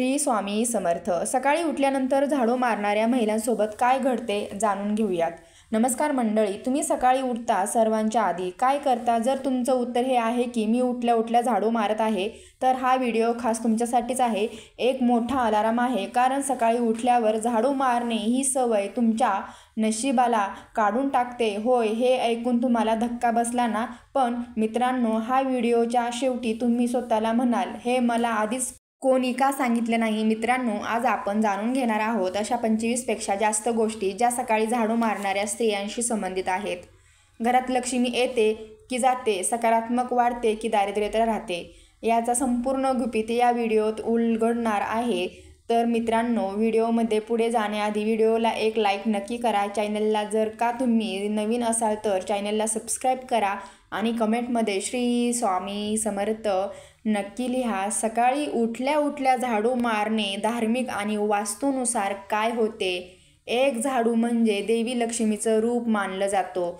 श्री स्वामी समर्थ. सकाळी उठल्यानंतर झाडू मारणाऱ्या महिलांसोबत काय घडते जाणून घेऊयात. नमस्कार मंडळी, तुम्ही सकाळी उठता सर्वांच्या आधी काय करता? जर तुमचं उत्तर हे आहे की मी उठल्या उठल्या झाडू मारत आहे, तर हा व्हिडिओ खास तुमच्यासाठीच आहे. एक मोठा अलार्म आहे, कारण सकाळी उठल्यावर झाडू मारणे ही सवय तुमच्या नशिबाला काढून टाकते. होय, हे ऐकून तुम्हाला धक्का बसला ना? पण मित्रांनो, हा व्हिडिओच्या शेवटी तुम्ही स्वतःला म्हणाल, हे मला आधीच कोणी का सांगितलं नाही? मित्रांनो, आज आपण जाणून घेणार आहोत अशा 25 पेक्षा जास्त गोष्टी ज्या सकाळी झाडू मारणाऱ्या स्त्रियांशी संबंधित आहेत. घरात लक्ष्मी येते की जाते, सकारात्मक वाढते की दारिद्र्यता राहते, याचा संपूर्ण गुपित या व्हिडिओत उलगडणार आहे. तर मित्रांनो, व्हिडिओमध्ये पुढे जाण्याआधी व्हिडिओला एक लाईक नक्की करा. चॅनलला जर का तुम्ही नवीन असाल तर चॅनलला सबस्क्राईब करा आणि कमेंटमध्ये श्री स्वामी समर्थ नक्की लिहा. सकाळी उठल्या उठल्या झाडू मारणे धार्मिक आणि वास्तूनुसार काय होते? एक झाडू म्हणजे देवी लक्ष्मीचं रूप मानलं जातो.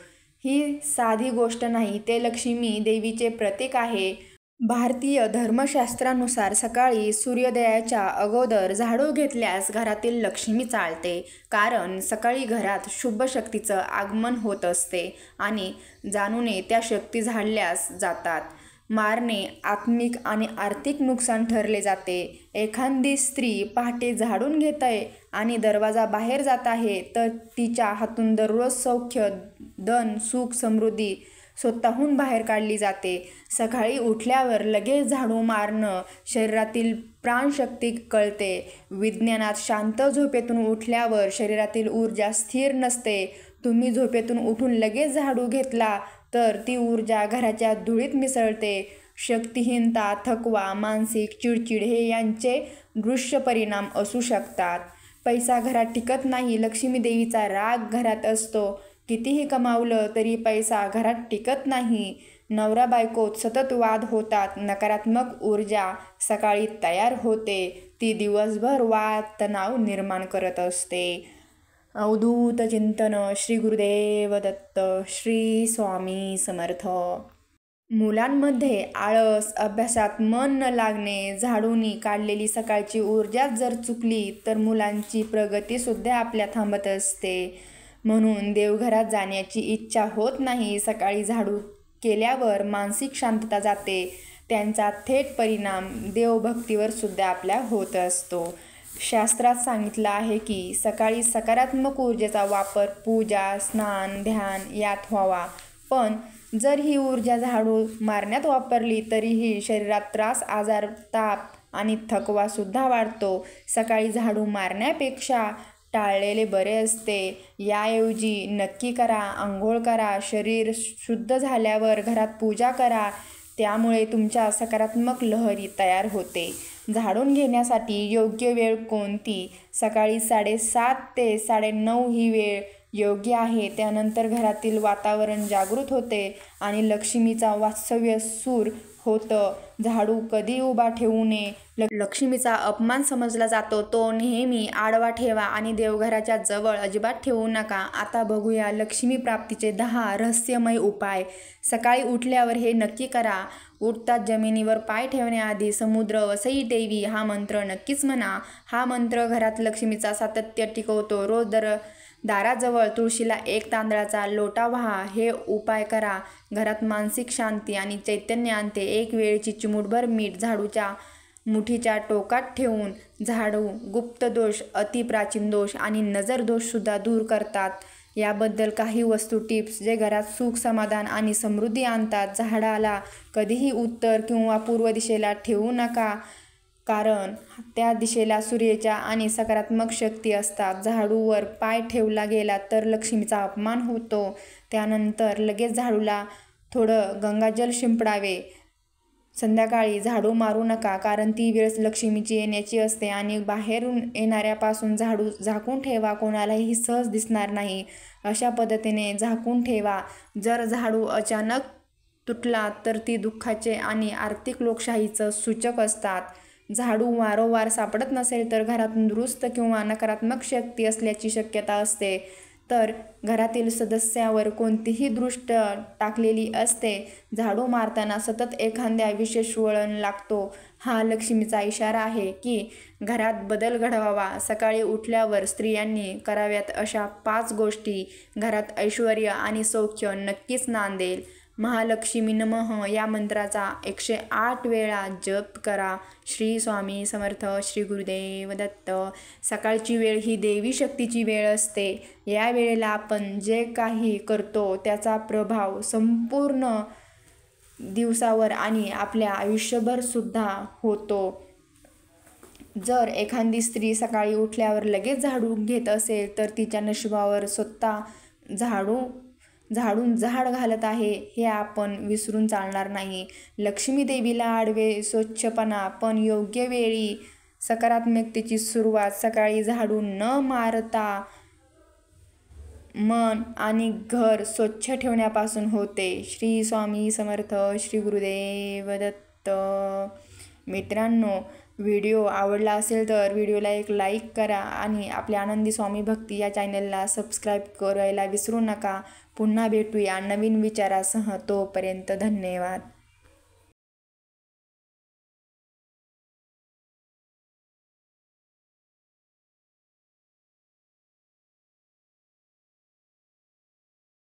ही साधी गोष्ट नाही, ते लक्ष्मी देवीचे प्रतीक आहे. भारतीय धर्मशास्त्रानुसार सकाळी सूर्योदयाच्या अगोदर झाडू घेतल्यास घरातील लक्ष्मी चालते, कारण सकाळी घरात शुभ शक्तीचं आगमन होत असते आणि जाणूने त्या शक्ती झाडल्यास जातात. मारणे आत्मिक आणि आर्थिक नुकसान ठरले जाते. एखादी स्त्री पहाटे झाडून घेत आहे आणि दरवाजा बाहेर जात आहे, तर तिच्या हातून दररोज सौख्य, धन, सुख, समृद्धी स्वतःहून बाहेर काढली जाते. सकाळी उठल्यावर लगेच झाडू मारणं शरीरातील प्राणशक्ती कळते. विज्ञानात शांत झोपेतून उठल्यावर शरीरातील ऊर्जा स्थिर नसते. तुम्ही झोपेतून उठून लगेच झाडू घेतला तर ती ऊर्जा घराच्या धुळीत मिसळते. शक्तिहीनता, थकवा, मानसिक चिडचिड हे यांचे दृश्य परिणाम असू शकतात. पैसा घरात टिकत नाही. लक्ष्मी देवीचा राग घरात असतो. कितीही कमावलं तरी पैसा घरात टिकत नाही. नवरा बायकोत सतत वाद होतात. नकारात्मक ऊर्जा सकाळी तयार होते. ती दिवसभर वाद, तणाव निर्माण करत असते. अवधूत चिंतन. श्री गुरुदेव दत्त. श्री स्वामी समर्थ. मुलांमध्ये आळस, अभ्यासात मन न लागणे, झाडूनी काढलेली सकाळची ऊर्जा जर चुकली तर मुलांची प्रगतीसुद्धा आपल्या थांबत असते. म्हणून देवघरात जाण्याची इच्छा होत नाही. सकाळी झाडू केल्यावर मानसिक शांतता जाते. त्यांचा थेट परिणाम देवभक्तीवर सुद्धा आपल्या होत असतो. शास्त्रात सांगितलं आहे की सकाळी सकारात्मक ऊर्जेचा वापर पूजा, स्नान, ध्यान यात व्हावा. पण जर ही ऊर्जा झाडू मारण्यात वापरली तरीही शरीरात त्रास, आजार, ताप आणि थकवा सुद्धा वाढतो. सकाळी झाडू मारण्यापेक्षा टाळलेले बरे असते. याऐवजी नक्की करा, आंघोळ करा, शरीर शुद्ध झाल्यावर घरात पूजा करा. त्यामुळे तुमच्या सकारात्मक लहरी तयार होते. झाडून घेण्यासाठी योग्य वेळ कोणती? सकाळी 7:30 ते 9:30 ही वेळ योग्य आहे. त्यानंतर घरातील वातावरण जागृत होते आणि लक्ष्मीचा वास्तव्य सूर होतं. झाडू कधी उभा ठेवू नये. लक्ष्मीचा अपमान समजला जातो. तो नेहमी आडवा ठेवा आणि देवघराच्या जवळ अजिबात ठेवू नका. आता बघूया लक्ष्मी प्राप्तीचे 10 रहस्यमय उपाय. सकाळी उठल्यावर हे नक्की करा. उठताच जमिनीवर पाय ठेवण्याआधी समुद्र वसई देवी हा मंत्र नक्कीच म्हणा. हा मंत्र घरात लक्ष्मीचा सातत्य टिकवतो. रोज दाराजवळ तुळशीला 1 तांदळाचा लोटा वाहा. हे उपाय करा. घरात मानसिक शांती आणि चैतन्य आणते. एक वेळची चिमूटभर मीठ झाडूच्या मुठीच्या टोकात ठेवून झाडू गुप्त दोष, अतिप्राचीन दोष आणि नजर दोषसुद्धा दूर करतात. याबद्दल काही वस्तू टिप्स जे घरात सुख, समाधान आणि समृद्धी आणतात. झाडाला कधीही उत्तर किंवा पूर्व दिशेला ठेवू नका, कारण त्या दिशेला सूर्याच्या आणि सकारात्मक शक्ती असतात. झाडूवर पाय ठेवला गेला तर लक्ष्मीचा अपमान होतो. त्यानंतर लगेच झाडूला थोडं गंगाजल शिंपडावे. संध्याकाळी झाडू मारू नका, कारण ती वेळ लक्ष्मीची येण्याची असते आणि बाहेरून येणाऱ्यापासून झाडू झाकून ठेवा. कोणालाही सहज दिसणार नाही अशा पद्धतीने झाकून ठेवा. जर झाडू अचानक तुटला तर ती दुःखाचे आणि आर्थिक लोकशाहीचं सूचक असतात. झाडू वारंवार सापडत नसेल तर घरात दुरुस्त किंवा नकारात्मक शक्ती असल्याची शक्यता असते. तर घरातील सदस्यावर कोणतीही दृष्ट टाकलेली असते. झाडू मारताना सतत एखाद्या विशेष वळण लागतो हा लक्ष्मीचा इशारा आहे की घरात बदल घडवावा. सकाळी उठल्यावर स्त्रियांनी कराव्यात अशा 5 गोष्टी घरात ऐश्वर्य आणि सौख्य नक्कीच नांदेल. महालक्ष्मी नमः या मंत्राचा 108 वेळा जप करा. श्री स्वामी समर्थ. श्री गुरुदेव दत्त. सकाळची वेळ ही देवी शक्तीची वेळ असते. या वेळेला आपण जे काही करतो त्याचा प्रभाव संपूर्ण दिवसावर आणि आपल्या आयुष्यभर सुद्धा होतो. जर एखादी स्त्री सकाळी उठल्यावर लगेच झाडू घेत असेल तर तिच्या नशिबावर स्वतः झाडून झाड घालत आहे हे आपण विसरून चालणार नाही. लक्ष्मी देवीला आडवे स्वच्छपणा पण योग्य वेळी सकारात्मकतेची सुरुवात सकाळी झाडू न मारता मन आणि घर स्वच्छ ठेवण्यापासून होते. श्री स्वामी समर्थ. श्री गुरुदेव दत्त. मित्रांनो, व्हिडिओ आवडला असेल तर व्हिडिओला एक लाईक करा आणि आपल्या आनंदी स्वामी भक्ती या चॅनलला सबस्क्राईब करायला विसरू नका. पुन्हा भेटूया नवीन विचारासह. तोपर्यंत धन्यवाद.